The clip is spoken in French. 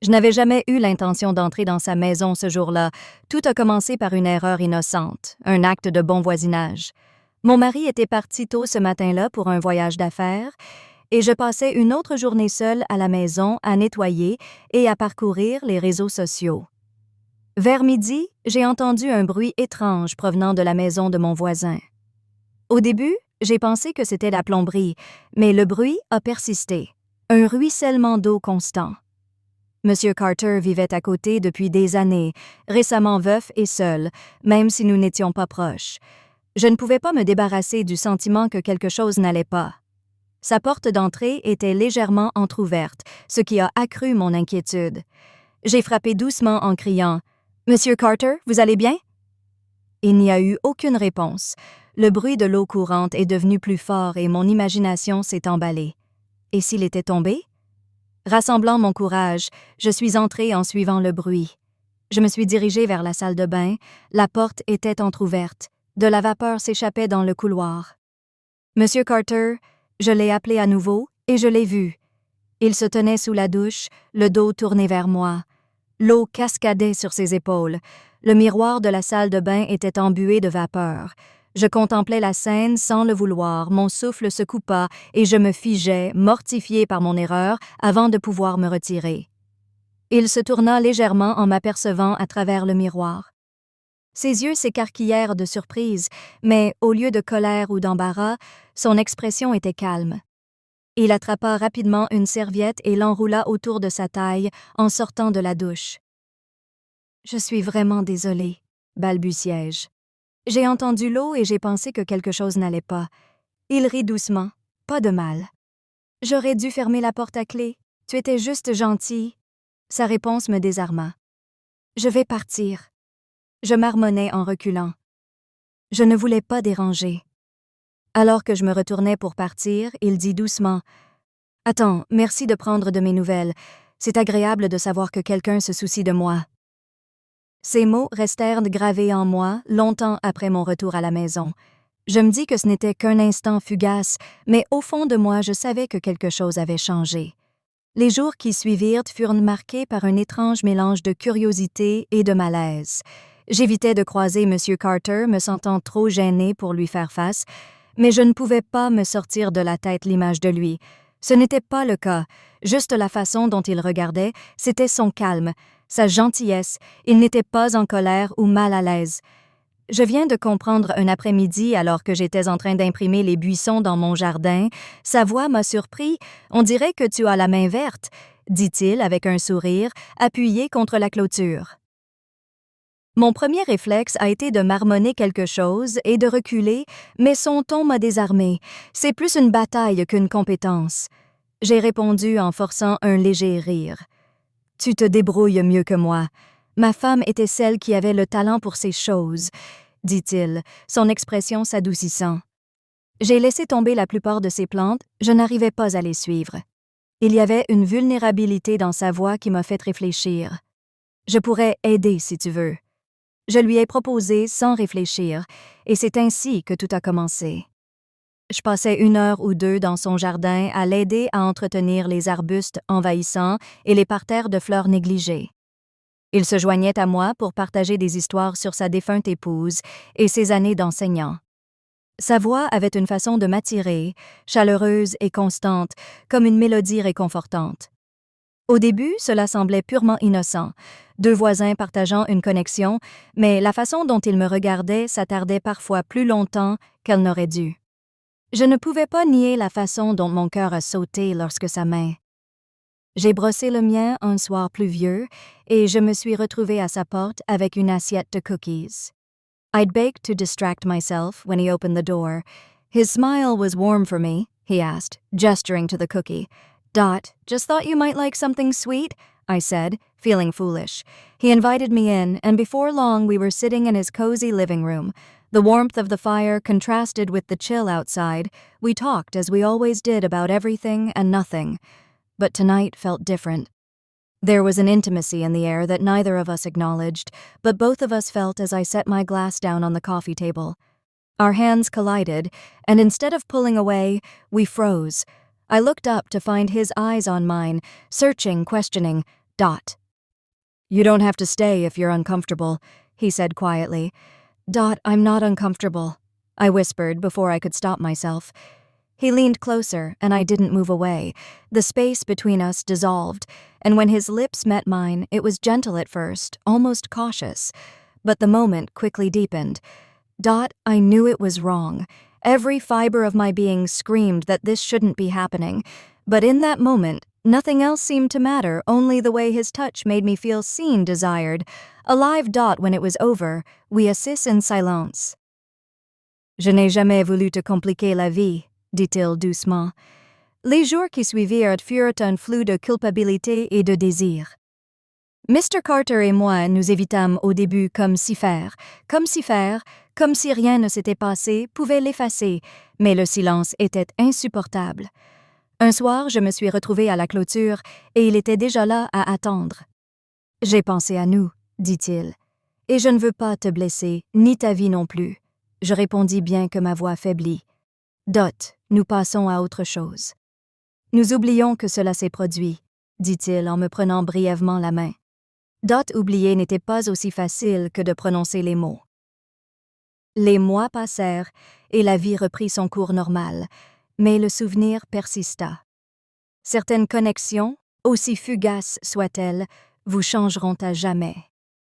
Je n'avais jamais eu l'intention d'entrer dans sa maison ce jour-là. Tout a commencé par une erreur innocente, un acte de bon voisinage. Mon mari était parti tôt ce matin-là pour un voyage d'affaires, et je passais une autre journée seule à la maison à nettoyer et à parcourir les réseaux sociaux. Vers midi, j'ai entendu un bruit étrange provenant de la maison de mon voisin. Au début, j'ai pensé que c'était la plomberie, mais le bruit a persisté. Un ruissellement d'eau constant. Monsieur Carter vivait à côté depuis des années, récemment veuf et seul, même si nous n'étions pas proches. Je ne pouvais pas me débarrasser du sentiment que quelque chose n'allait pas. Sa porte d'entrée était légèrement entr'ouverte, ce qui a accru mon inquiétude. J'ai frappé doucement en criant « Monsieur Carter, vous allez bien? » Il n'y a eu aucune réponse. Le bruit de l'eau courante est devenu plus fort et mon imagination s'est emballée. Et s'il était tombé? Rassemblant mon courage, je suis entrée en suivant le bruit. Je me suis dirigée vers la salle de bain. La porte était entr'ouverte. De la vapeur s'échappait dans le couloir. Monsieur Carter, je l'ai appelé à nouveau et je l'ai vu. Il se tenait sous la douche, le dos tourné vers moi. L'eau cascadait sur ses épaules. Le miroir de la salle de bain était embué de vapeur. Je contemplais la scène sans le vouloir, mon souffle se coupa et je me figeai, mortifiée par mon erreur, avant de pouvoir me retirer. Il se tourna légèrement en m'apercevant à travers le miroir. Ses yeux s'écarquillèrent de surprise, mais au lieu de colère ou d'embarras, son expression était calme. Il attrapa rapidement une serviette et l'enroula autour de sa taille en sortant de la douche. « Je suis vraiment désolée, » balbutiai-je. J'ai entendu l'eau et j'ai pensé que quelque chose n'allait pas. Il rit doucement. Pas de mal. J'aurais dû fermer la porte à clé. Tu étais juste gentil. Sa réponse me désarma. Je vais partir. Je marmonnai en reculant. Je ne voulais pas déranger. Alors que je me retournais pour partir, il dit doucement « Attends, merci de prendre de mes nouvelles. C'est agréable de savoir que quelqu'un se soucie de moi. » Ces mots restèrent gravés en moi longtemps après mon retour à la maison. Je me dis que ce n'était qu'un instant fugace, mais au fond de moi, je savais que quelque chose avait changé. Les jours qui suivirent furent marqués par un étrange mélange de curiosité et de malaise. J'évitais de croiser M. Carter, me sentant trop gênée pour lui faire face, mais je ne pouvais pas me sortir de la tête l'image de lui. Ce n'était pas le cas, juste la façon dont il regardait, c'était son calme, sa gentillesse, il n'était pas en colère ou mal à l'aise. Je viens de comprendre un après-midi alors que j'étais en train d'imprimer les buissons dans mon jardin. Sa voix m'a surpris. « On dirait que tu as la main verte », dit-il avec un sourire, appuyé contre la clôture. Mon premier réflexe a été de marmonner quelque chose et de reculer, mais son ton m'a désarmée. C'est plus une bataille qu'une compétence. J'ai répondu en forçant un léger rire. « Tu te débrouilles mieux que moi. Ma femme était celle qui avait le talent pour ces choses, » dit-il, son expression s'adoucissant. J'ai laissé tomber la plupart de ses plantes, je n'arrivais pas à les suivre. Il y avait une vulnérabilité dans sa voix qui m'a fait réfléchir. « Je pourrais aider si tu veux. » Je lui ai proposé sans réfléchir, et c'est ainsi que tout a commencé. Je passais 1 heure ou 2 dans son jardin à l'aider à entretenir les arbustes envahissants et les parterres de fleurs négligées. Il se joignait à moi pour partager des histoires sur sa défunte épouse et ses années d'enseignant. Sa voix avait une façon de m'attirer, chaleureuse et constante, comme une mélodie réconfortante. Au début, cela semblait purement innocent, 2 voisins partageant une connexion, mais la façon dont il me regardait s'attardait parfois plus longtemps qu'elle n'aurait dû. Je ne pouvais pas nier la façon dont mon cœur a sauté lorsque sa main. J'ai brossé le mien un soir pluvieux et je me suis retrouvée à sa porte avec une assiette de cookies. I'd baked to distract myself when he opened the door. His smile was warm for me, he asked, gesturing to the cookie. Dot, just thought you might like something sweet, I said, feeling foolish. He invited me in, and before long we were sitting in his cozy living room. The warmth of the fire contrasted with the chill outside. We talked as we always did about everything and nothing. But tonight felt different. There was an intimacy in the air that neither of us acknowledged, but both of us felt as I set my glass down on the coffee table. Our hands collided, and instead of pulling away, we froze. I looked up to find his eyes on mine, searching, questioning. Dot. You don't have to stay if you're uncomfortable, he said quietly. Dot, I'm not uncomfortable, I whispered before I could stop myself. He leaned closer, and I didn't move away. The space between us dissolved, and when his lips met mine, it was gentle at first, almost cautious. But the moment quickly deepened. Dot, I knew it was wrong. Every fiber of my being screamed that this shouldn't be happening. But in that moment, nothing else seemed to matter, only the way his touch made me feel seen, desired. Alive. Dot, when it was over, we assis in silence. Je n'ai jamais voulu te compliquer la vie, dit-il doucement. Les jours qui suivirent furent un flux de culpabilité et de désir. Mr. Carter et moi nous évitâmes au début comme si faire, comme si rien ne s'était passé, pouvait l'effacer, mais le silence était insupportable. Un soir, je me suis retrouvée à la clôture et il était déjà là à attendre. J'ai pensé à nous, dit-il, et je ne veux pas te blesser, ni ta vie non plus. Je répondis bien que ma voix faiblit. Dot, nous passons à autre chose. Nous oublions que cela s'est produit, dit-il en me prenant brièvement la main. Dot, oublier n'était pas aussi facile que de prononcer les mots. Les mois passèrent et la vie reprit son cours normal, mais le souvenir persista. Certaines connexions, aussi fugaces soient-elles, vous changeront à jamais.